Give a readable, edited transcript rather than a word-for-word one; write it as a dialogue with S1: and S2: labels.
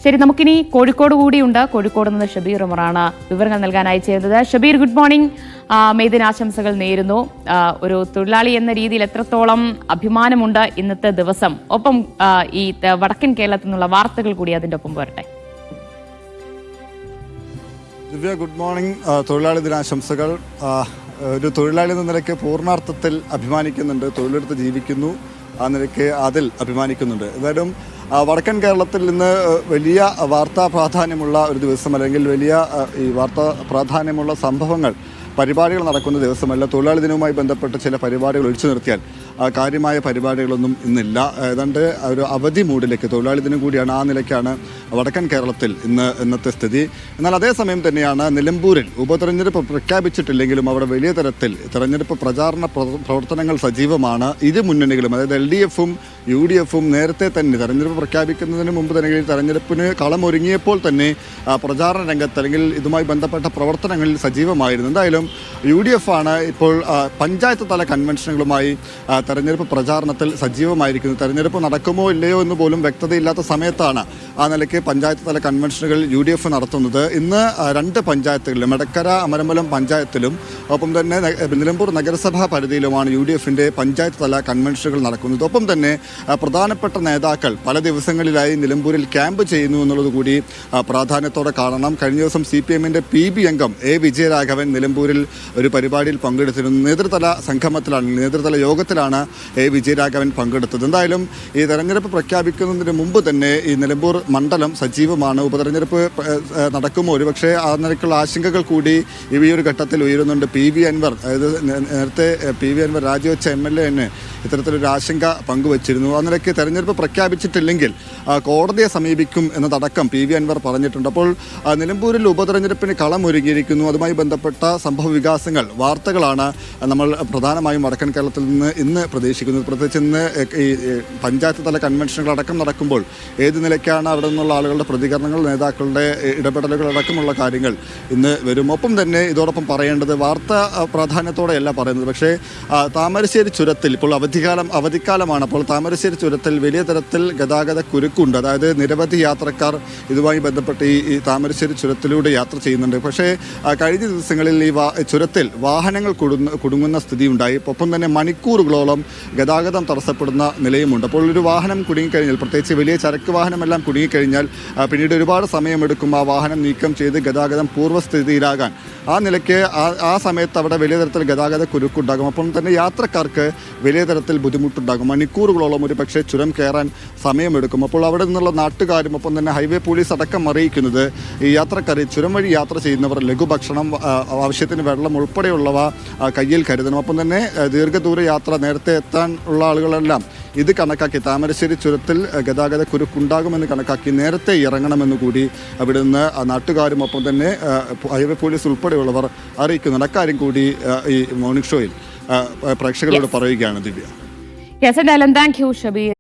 S1: ശരി, നമുക്കിനി കോഴിക്കോട് കൂടിയുണ്ട്. കോഴിക്കോട് നിന്ന് ഷബീർ ഉമറാണ് വിവരങ്ങൾ നൽകാനായി ചെയ്യുന്നത്. Shabeer, good morning. മെയ്ദിനാശംസകൾ നേരുന്നു. ഒരു തൊഴിലാളി എന്ന രീതിയിൽ എത്രത്തോളം അഭിമാനമുണ്ട് ഇന്നത്തെ ദിവസം? ഒപ്പം ഈ വടക്കൻ കേരളത്തിൽ നിന്നുള്ള വാർത്തകൾ കൂടി അതിൻ്റെ ഒപ്പം വരട്ടെ.
S2: ദിവ്യ, ഗുഡ് മോർണിംഗ്. തൊഴിലാളി ദിനാശംസകൾ. ഒരു തൊഴിലാളി എന്ന നിലയ്ക്ക് പൂർണ്ണാർത്ഥത്തിൽ അഭിമാനിക്കുന്നുണ്ട്. തൊഴിലെടുത്ത് ജീവിക്കുന്നു, ആ നിലയ്ക്ക് അതിൽ അഭിമാനിക്കുന്നുണ്ട്. എന്തായാലും വടക്കൻ കേരളത്തിൽ നിന്ന് വലിയ വാർത്താ പ്രാധാന്യമുള്ള ഒരു ദിവസം, അല്ലെങ്കിൽ വലിയ ഈ വാർത്താ പ്രാധാന്യമുള്ള സംഭവങ്ങൾ, പരിപാടികൾ നടക്കുന്ന ദിവസമല്ല. തൊഴിലാളി ദിനവുമായി ബന്ധപ്പെട്ട് ചില പരിപാടികൾ ഒഴിച്ചു നിർത്തിയാൽ കാര്യമായ പരിപാടികളൊന്നും ഇന്നില്ല. ഏതാണ്ട് ഒരു അവധി മൂഡിലേക്ക്, തൊഴിലാളി ദിനം കൂടിയാണ്, ആ നിലയ്ക്കാണ് വടക്കൻ കേരളത്തിൽ ഇന്നത്തെ സ്ഥിതി. എന്നാൽ അതേസമയം തന്നെയാണ് നിലമ്പൂരിൽ ഉപതെരഞ്ഞെടുപ്പ് പ്രഖ്യാപിച്ചിട്ടില്ലെങ്കിലും അവിടെ വലിയ തരത്തിൽ തെരഞ്ഞെടുപ്പ് പ്രചാരണ പ്രവർത്തനങ്ങൾ സജീവമാണ്. ഇരു മുന്നണികളും, അതായത് LDF-ഉം UDF-ഉം നേരത്തെ തന്നെ തെരഞ്ഞെടുപ്പ് പ്രഖ്യാപിക്കുന്നതിന് മുമ്പ് തന്നെ, തെരഞ്ഞെടുപ്പിന് കളമൊരുങ്ങിയപ്പോൾ തന്നെ പ്രചാരണ രംഗത്ത് അല്ലെങ്കിൽ ഇതുമായി ബന്ധപ്പെട്ട പ്രവർത്തനങ്ങളിൽ സജീവമായിരുന്നു. എന്തായാലും UDF ആണ് ഇപ്പോൾ പഞ്ചായത്ത് തല കൺവെൻഷനുകളുമായി തെരഞ്ഞെടുപ്പ് പ്രചാരണത്തിൽ സജീവമായിരിക്കുന്നത്. തെരഞ്ഞെടുപ്പ് നടക്കുമോ ഇല്ലയോ എന്ന് പോലും വ്യക്തതയില്ലാത്ത സമയത്താണ് ആ നിലയ്ക്ക് പഞ്ചായത്ത് തല കൺവെൻഷനുകൾ UDF നടത്തുന്നത്. ഇന്ന് 2 പഞ്ചായത്തുകളിലും, എടക്കര അമരമ്പലം പഞ്ചായത്തിലും ഒപ്പം തന്നെ നിലമ്പൂർ നഗരസഭാ പരിധിയിലുമാണ് UDF-ന്റെ പഞ്ചായത്ത് തല കൺവെൻഷനുകൾ നടക്കുന്നത്. ഒപ്പം തന്നെ പ്രധാനപ്പെട്ട നേതാക്കൾ പല ദിവസങ്ങളിലായി നിലമ്പൂരിൽ ക്യാമ്പ് ചെയ്യുന്നു എന്നുള്ളത് കൂടി പ്രാധാന്യത്തോടെ കാണണം. കഴിഞ്ഞ ദിവസം CPM-ന്റെ PB അംഗം A. വിജയരാഘവൻ നിലമ്പൂരിൽ ഒരു പരിപാടിയിൽ പങ്കെടുത്തിരുന്നു. നേതൃതല സംഗമത്തിലാണ്, നേതൃതല യോഗത്തിലാണ് A. വിജയരാഘവൻ പങ്കെടുത്തത്. എന്തായാലും ഈ തെരഞ്ഞെടുപ്പ് പ്രഖ്യാപിക്കുന്നതിന് മുമ്പ് തന്നെ ഈ നിലമ്പൂർ മണ്ഡലം സജീവമാണ്. ഉപതെരഞ്ഞെടുപ്പ് നടക്കുമോ ഒരുപക്ഷെ ആ നിലയ്ക്കുള്ള ആശങ്കകൾ കൂടി ഈ ഒരു ഘട്ടത്തിൽ ഉയരുന്നുണ്ട്. PV അൻവർ, അതായത് നേരത്തെ PV അൻവർ രാജിവെച്ച MLA തന്നെ ഇത്തരത്തിലൊരു ആശങ്ക പങ്കുവച്ചിരുന്നു. ആ നിലയ്ക്ക് തെരഞ്ഞെടുപ്പ് പ്രഖ്യാപിച്ചിട്ടില്ലെങ്കിൽ കോടതിയെ സമീപിക്കും എന്നതടക്കം PV അൻവർ പറഞ്ഞിട്ടുണ്ട്. അപ്പോൾ നിലമ്പൂരിൽ ഉപതെരഞ്ഞെടുപ്പിന് കളമൊരുങ്ങിയിരിക്കുന്നു. അതുമായി ബന്ധപ്പെട്ട സംഭവ വികാസങ്ങൾ, വാർത്തകളാണ് നമ്മൾ പ്രധാനമായും വടക്കൻ കേരളത്തിൽ നിന്ന് ഇന്ന് പ്രതീക്ഷിക്കുന്നത്. പ്രത്യേകിച്ച് ഇന്ന് ഈ പഞ്ചായത്ത് തല കൺവെൻഷനുകൾ അടക്കം നടക്കുമ്പോൾ ഏത് നിലയ്ക്കാണ് അവിടെ നിന്നുള്ള ആളുകളുടെ പ്രതികരണങ്ങൾ, നേതാക്കളുടെ ഇടപെടലുകൾ അടക്കമുള്ള കാര്യങ്ങൾ ഇന്ന് വരും. ഒപ്പം തന്നെ ഇതോടൊപ്പം പറയേണ്ടത്, വാർത്താ പ്രാധാന്യത്തോടെയല്ല പറയുന്നത്, പക്ഷേ താമരശ്ശേരി ചുരത്തിൽ ഇപ്പോൾ അവധിക്കാലമാണ്. അപ്പോൾ താമരശ്ശേരി ചുരത്തിൽ വലിയ തരത്തിൽ ഗതാഗത കുരുക്കുണ്ട്. അതായത് നിരവധി യാത്രക്കാർ ഇതുമായി ബന്ധപ്പെട്ട് ഈ താമരശ്ശേരി ചുരത്തിലൂടെ യാത്ര ചെയ്യുന്നുണ്ട്. പക്ഷേ കഴിഞ്ഞ ദിവസങ്ങളിൽ ഈ ചുരത്തിൽ വാഹനങ്ങൾ കുടുങ്ങുന്ന സ്ഥിതിയുണ്ടായി. ഒപ്പം തന്നെ മണിക്കൂറുകളോളം ഗതാഗതം തടസ്സപ്പെടുന്ന നിലയുമുണ്ട്. അപ്പോൾ ഒരു വാഹനം കുടുങ്ങിക്കഴിഞ്ഞാൽ, പ്രത്യേകിച്ച് വലിയ ചരക്ക് വാഹനമെല്ലാം കുടുങ്ങിക്കഴിഞ്ഞാൽ പിന്നീട് ഒരുപാട് സമയമെടുക്കും ആ വാഹനം നീക്കം ചെയ്ത് ഗതാഗതം പൂർവ്വസ്ഥിതിയിലാകാൻ. ആ നിലയ്ക്ക് ആ സമയത്ത് അവിടെ വലിയ തരത്തിൽ ഗതാഗത കുരുക്കുണ്ടാകും. അപ്പം തന്നെ യാത്രക്കാർക്ക് വലിയ തരത്തിൽ ബുദ്ധിമുട്ടുണ്ടാകും. മണിക്കൂറുകളോളം ഒരു പക്ഷേ ചുരം കയറാൻ സമയമെടുക്കും. അപ്പോൾ അവിടെ നിന്നുള്ള നാട്ടുകാരും ഒപ്പം തന്നെ ഹൈവേ പോലീസ് അടക്കം അറിയിക്കുന്നത്, ഈ യാത്രക്കാർ, ചുരം വഴി യാത്ര ചെയ്യുന്നവർ ലഘുഭക്ഷണം, ആവശ്യത്തിന് വെള്ളം ഉൾപ്പെടെയുള്ളവ കയ്യിൽ കരുതണം. ഒപ്പം തന്നെ ദീർഘദൂര യാത്ര നേരത്തെ എത്താൻ ഉള്ള ആളുകളെല്ലാം ഇത് കണക്കാക്കി, താമരശ്ശേരി ചുരത്തിൽ ഗതാഗത കുരുക്കുണ്ടാകുമെന്ന് കണക്കാക്കി നേരത്തെ ഇറങ്ങണമെന്ന് കൂടി അവിടെ നിന്ന് നാട്ടുകാരും ഒപ്പം തന്നെ ഹൈവേ പോലീസ് ഉൾപ്പെടെയുള്ളവർ അറിയിക്കുന്നുണ്ട്. അക്കാര്യം കൂടി ഈ മോർണിംഗ് ഷോയിൽ പ്രേക്ഷകരോട് പറയുകയാണ് ദിവ്യ.
S1: Yes, and Alan, thank you, Shabir.